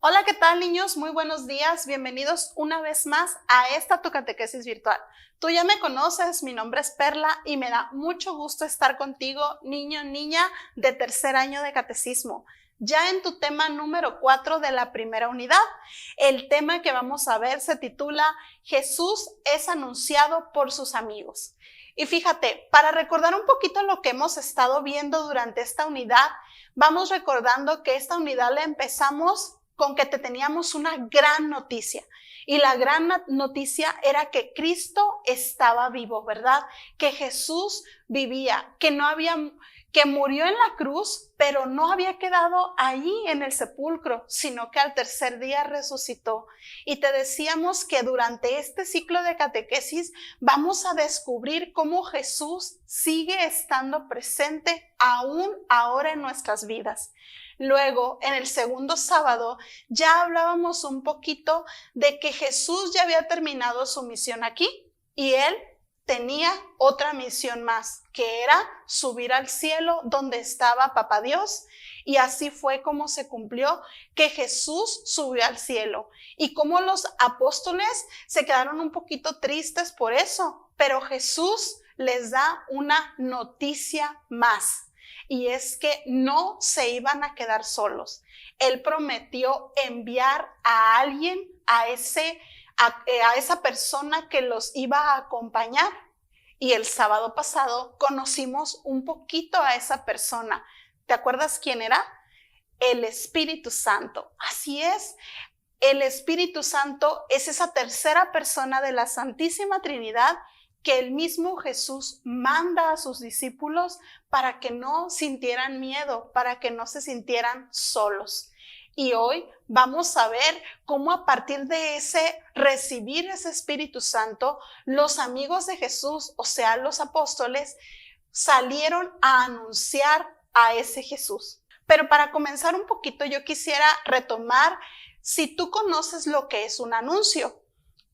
Hola, ¿qué tal, niños? Muy buenos días. Bienvenidos una vez más a esta tu catequesis virtual. Tú ya me conoces, mi nombre es Perla y me da mucho gusto estar contigo, niño, niña de tercer año de catecismo. Ya en tu tema número 4 de la primera unidad. El tema que vamos a ver se titula Jesús es anunciado por sus amigos. Y fíjate, para recordar un poquito lo que hemos estado viendo durante esta unidad, vamos recordando que esta unidad la empezamos con que te teníamos una gran noticia. Y la gran noticia era que Cristo estaba vivo, ¿verdad? Que Jesús vivía, que murió en la cruz, pero no había quedado ahí en el sepulcro, sino que al tercer día resucitó. Y te decíamos que durante este ciclo de catequesis vamos a descubrir cómo Jesús sigue estando presente aún ahora en nuestras vidas. Luego, en el segundo sábado, ya hablábamos un poquito de que Jesús ya había terminado su misión aquí y él tenía otra misión más, que era subir al cielo donde estaba Papá Dios. Y así fue como se cumplió que Jesús subió al cielo. Y como los apóstoles se quedaron un poquito tristes por eso, pero Jesús les da una noticia más. Y es que no se iban a quedar solos. Él prometió enviar a alguien, a esa persona que los iba a acompañar. Y el sábado pasado conocimos un poquito a esa persona. ¿Te acuerdas quién era? El Espíritu Santo. Así es. El Espíritu Santo es esa tercera persona de la Santísima Trinidad que el mismo Jesús manda a sus discípulos para que no sintieran miedo, para que no se sintieran solos. Y hoy vamos a ver cómo a partir de recibir ese Espíritu Santo, los amigos de Jesús, o sea, los apóstoles, salieron a anunciar a ese Jesús. Pero para comenzar un poquito, yo quisiera retomar si tú conoces lo que es un anuncio.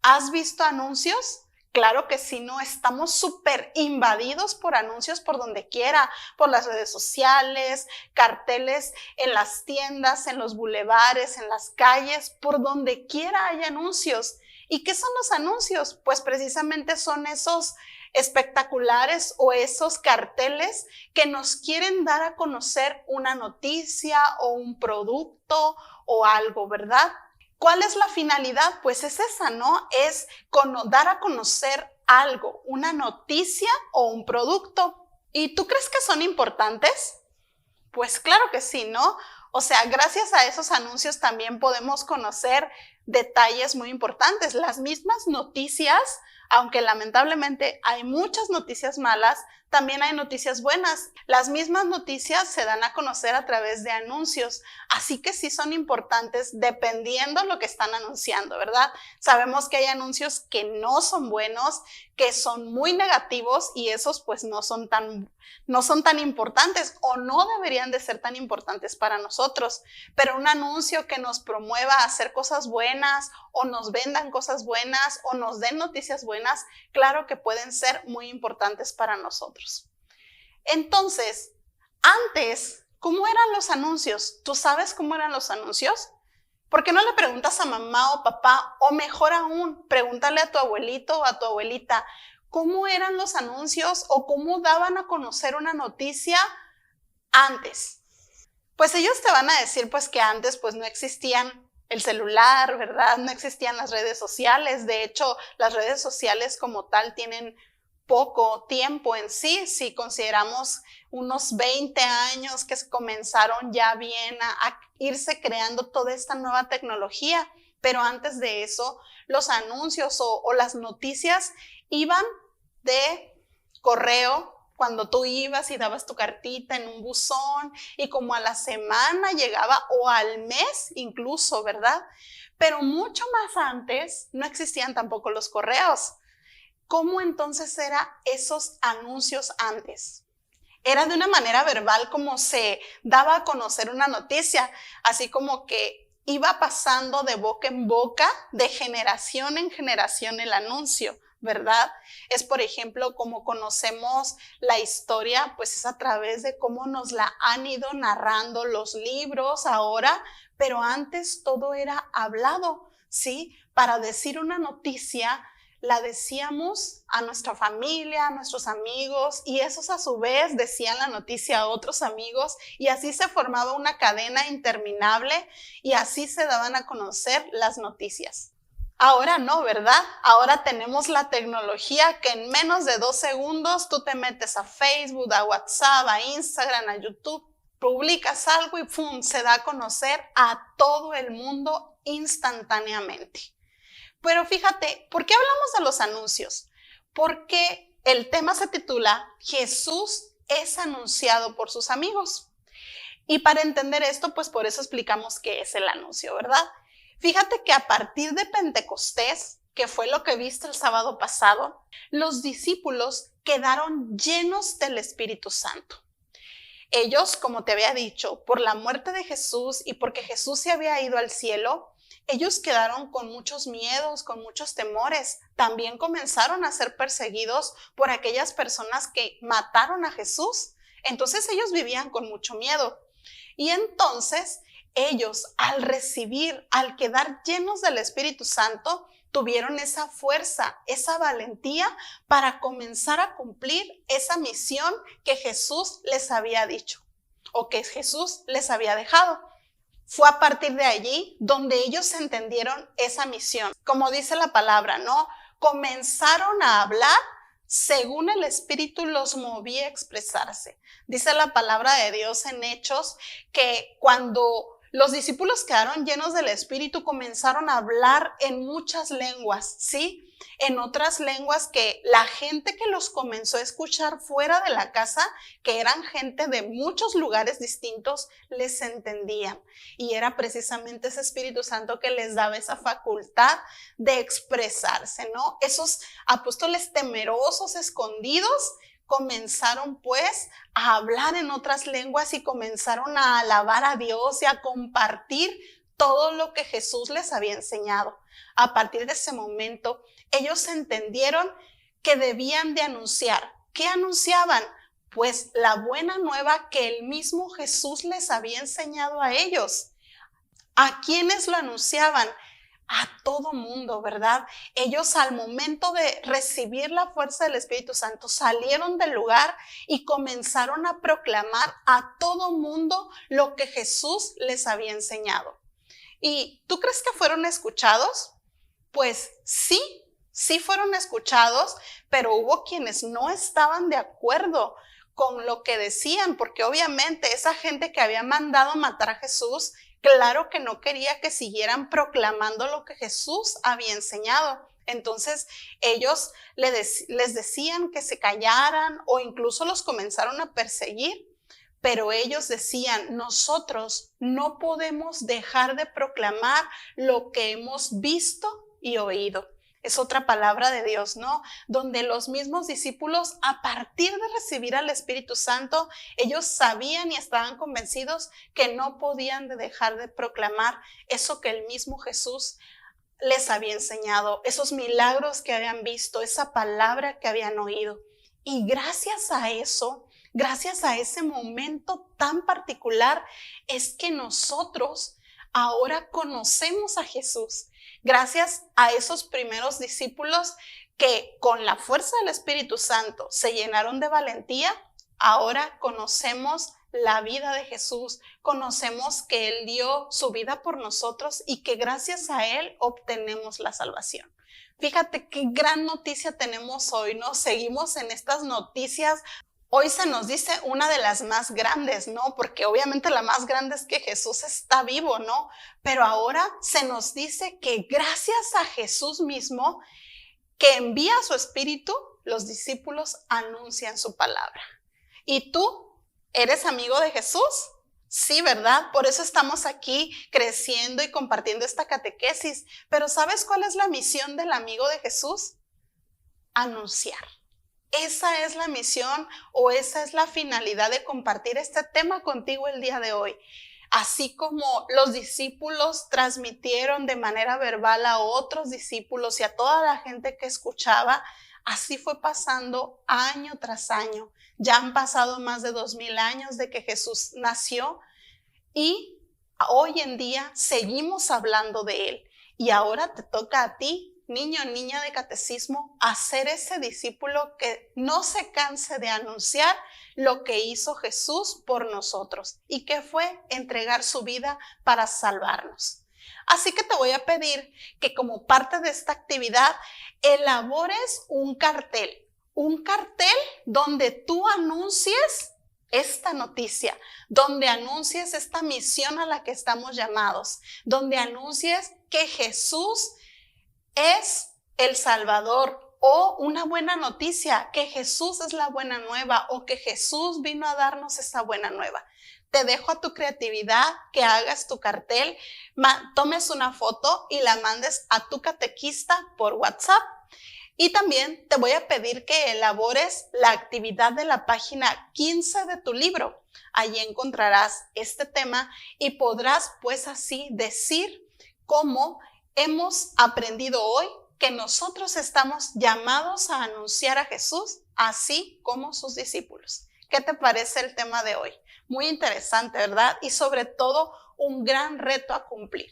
¿Has visto anuncios? Claro que sí, no, estamos súper invadidos por anuncios por donde quiera, por las redes sociales, carteles en las tiendas, en los bulevares, en las calles, por donde quiera hay anuncios. ¿Y qué son los anuncios? Pues precisamente son esos espectaculares o esos carteles que nos quieren dar a conocer una noticia o un producto o algo, ¿verdad? ¿Cuál es la finalidad? Pues es esa, ¿no? Es dar a conocer algo, una noticia o un producto. ¿Y tú crees que son importantes? Pues claro que sí, ¿no? O sea, gracias a esos anuncios también podemos conocer detalles muy importantes. Las mismas noticias, aunque lamentablemente hay muchas noticias malas, también hay noticias buenas. Las mismas noticias se dan a conocer a través de anuncios, así que sí son importantes dependiendo lo que están anunciando, ¿verdad? Sabemos que hay anuncios que no son buenos, que son muy negativos y esos pues no son tan importantes o no deberían de ser tan importantes para nosotros, pero un anuncio que nos promueva a hacer cosas buenas o nos vendan cosas buenas o nos den noticias buenas, claro que pueden ser muy importantes para nosotros. Entonces, antes, ¿cómo eran los anuncios? ¿Tú sabes cómo eran los anuncios? ¿Por qué no le preguntas a mamá o papá? O mejor aún, pregúntale a tu abuelito o a tu abuelita, ¿cómo eran los anuncios o cómo daban a conocer una noticia antes? Pues ellos te van a decir pues que antes pues no existían el celular, ¿verdad? No existían las redes sociales. De hecho, las redes sociales como tal tienen poco tiempo en sí, si consideramos unos 20 años que comenzaron ya bien a irse creando toda esta nueva tecnología, pero antes de eso los anuncios o las noticias iban de correo, cuando tú ibas y dabas tu cartita en un buzón y como a la semana llegaba o al mes incluso, ¿verdad? Pero mucho más antes no existían tampoco los correos. ¿Cómo entonces eran esos anuncios antes? Era de una manera verbal como se daba a conocer una noticia, así como que iba pasando de boca en boca, de generación en generación el anuncio, ¿verdad? Es, por ejemplo, como conocemos la historia, pues es a través de cómo nos la han ido narrando los libros ahora, pero antes todo era hablado, ¿sí? Para decir una noticia, la decíamos a nuestra familia, a nuestros amigos, y esos a su vez decían la noticia a otros amigos, y así se formaba una cadena interminable, y así se daban a conocer las noticias. Ahora no, ¿verdad? Ahora tenemos la tecnología que en menos de 2 segundos tú te metes a Facebook, a WhatsApp, a Instagram, a YouTube, publicas algo y ¡pum!, se da a conocer a todo el mundo instantáneamente. Pero fíjate, ¿por qué hablamos de los anuncios? Porque el tema se titula Jesús es anunciado por sus amigos. Y para entender esto, pues por eso explicamos qué es el anuncio, ¿verdad? Fíjate que a partir de Pentecostés, que fue lo que viste el sábado pasado, los discípulos quedaron llenos del Espíritu Santo. Ellos, como te había dicho, por la muerte de Jesús y porque Jesús se había ido al cielo, ellos quedaron con muchos miedos, con muchos temores. También comenzaron a ser perseguidos por aquellas personas que mataron a Jesús. Entonces ellos vivían con mucho miedo. Y entonces ellos, al quedar llenos del Espíritu Santo, tuvieron esa fuerza, esa valentía para comenzar a cumplir esa misión que Jesús les había dicho o que Jesús les había dejado. Fue a partir de allí donde ellos entendieron esa misión. Como dice la palabra, ¿no? Comenzaron a hablar según el Espíritu los movía a expresarse. Dice la palabra de Dios en Hechos que cuando los discípulos quedaron llenos del Espíritu, comenzaron a hablar en muchas lenguas, ¿sí? En otras lenguas que la gente que los comenzó a escuchar fuera de la casa, que eran gente de muchos lugares distintos, les entendían. Y era precisamente ese Espíritu Santo que les daba esa facultad de expresarse, ¿no? Esos apóstoles temerosos, escondidos, comenzaron pues a hablar en otras lenguas y comenzaron a alabar a Dios y a compartir todo lo que Jesús les había enseñado. A partir de ese momento, ellos entendieron que debían de anunciar. ¿Qué anunciaban? Pues la buena nueva que el mismo Jesús les había enseñado a ellos. ¿A quiénes lo anunciaban? A todo mundo, ¿verdad? Ellos al momento de recibir la fuerza del Espíritu Santo salieron del lugar y comenzaron a proclamar a todo mundo lo que Jesús les había enseñado. ¿Y tú crees que fueron escuchados? Pues sí fueron escuchados, pero hubo quienes no estaban de acuerdo con lo que decían, porque obviamente esa gente que había mandado matar a Jesús, claro que no quería que siguieran proclamando lo que Jesús había enseñado. Entonces ellos les decían que se callaran o incluso los comenzaron a perseguir. Pero ellos decían, nosotros no podemos dejar de proclamar lo que hemos visto y oído. Es otra palabra de Dios, ¿no? Donde los mismos discípulos, a partir de recibir al Espíritu Santo, ellos sabían y estaban convencidos que no podían dejar de proclamar eso que el mismo Jesús les había enseñado, esos milagros que habían visto, esa palabra que habían oído. Y gracias a eso, gracias a ese momento tan particular, es que nosotros ahora conocemos a Jesús. Gracias a esos primeros discípulos que con la fuerza del Espíritu Santo se llenaron de valentía, ahora conocemos la vida de Jesús, conocemos que Él dio su vida por nosotros y que gracias a Él obtenemos la salvación. Fíjate qué gran noticia tenemos hoy, ¿no? Seguimos en estas noticias. Hoy se nos dice una de las más grandes, ¿no? Porque obviamente la más grande es que Jesús está vivo, ¿no? Pero ahora se nos dice que gracias a Jesús mismo, que envía su Espíritu, los discípulos anuncian su palabra. ¿Y tú eres amigo de Jesús? Sí, ¿verdad? Por eso estamos aquí creciendo y compartiendo esta catequesis. Pero ¿sabes cuál es la misión del amigo de Jesús? Anunciar. Esa es la misión o esa es la finalidad de compartir este tema contigo el día de hoy. Así como los discípulos transmitieron de manera verbal a otros discípulos y a toda la gente que escuchaba, así fue pasando año tras año. Ya han pasado más de 2000 años de que Jesús nació y Hoy en día seguimos hablando de Él y ahora te toca a ti, niño o niña de catecismo, hacer ese discípulo que no se canse de anunciar lo que hizo Jesús por nosotros y que fue entregar su vida para salvarnos. Así que te voy a pedir que como parte de esta actividad elabores un cartel donde tú anuncies esta noticia, donde anuncies esta misión a la que estamos llamados, donde anuncies que Jesús es el Salvador, o una buena noticia, que Jesús es la buena nueva, o que Jesús vino a darnos esa buena nueva. Te dejo a tu creatividad que hagas tu cartel, tomes una foto y la mandes a tu catequista por WhatsApp. Y también te voy a pedir que elabores la actividad de la página 15 de tu libro. Allí encontrarás este tema y podrás pues así decir cómo hemos aprendido hoy que nosotros estamos llamados a anunciar a Jesús, así como sus discípulos. ¿Qué te parece el tema de hoy? Muy interesante, ¿verdad? Y sobre todo un gran reto a cumplir.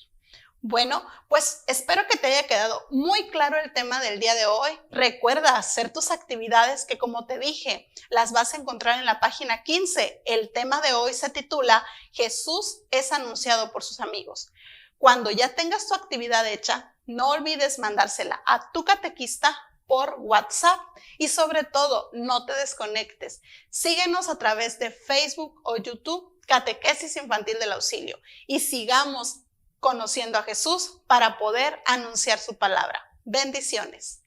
Bueno, pues espero que te haya quedado muy claro el tema del día de hoy. Recuerda hacer tus actividades que, como te dije, las vas a encontrar en la página 15. El tema de hoy se titula Jesús es anunciado por sus amigos. Cuando ya tengas tu actividad hecha, no olvides mandársela a tu catequista por WhatsApp y sobre todo no te desconectes. Síguenos a través de Facebook o YouTube, Catequesis Infantil del Auxilio, y sigamos conociendo a Jesús para poder anunciar su palabra. Bendiciones.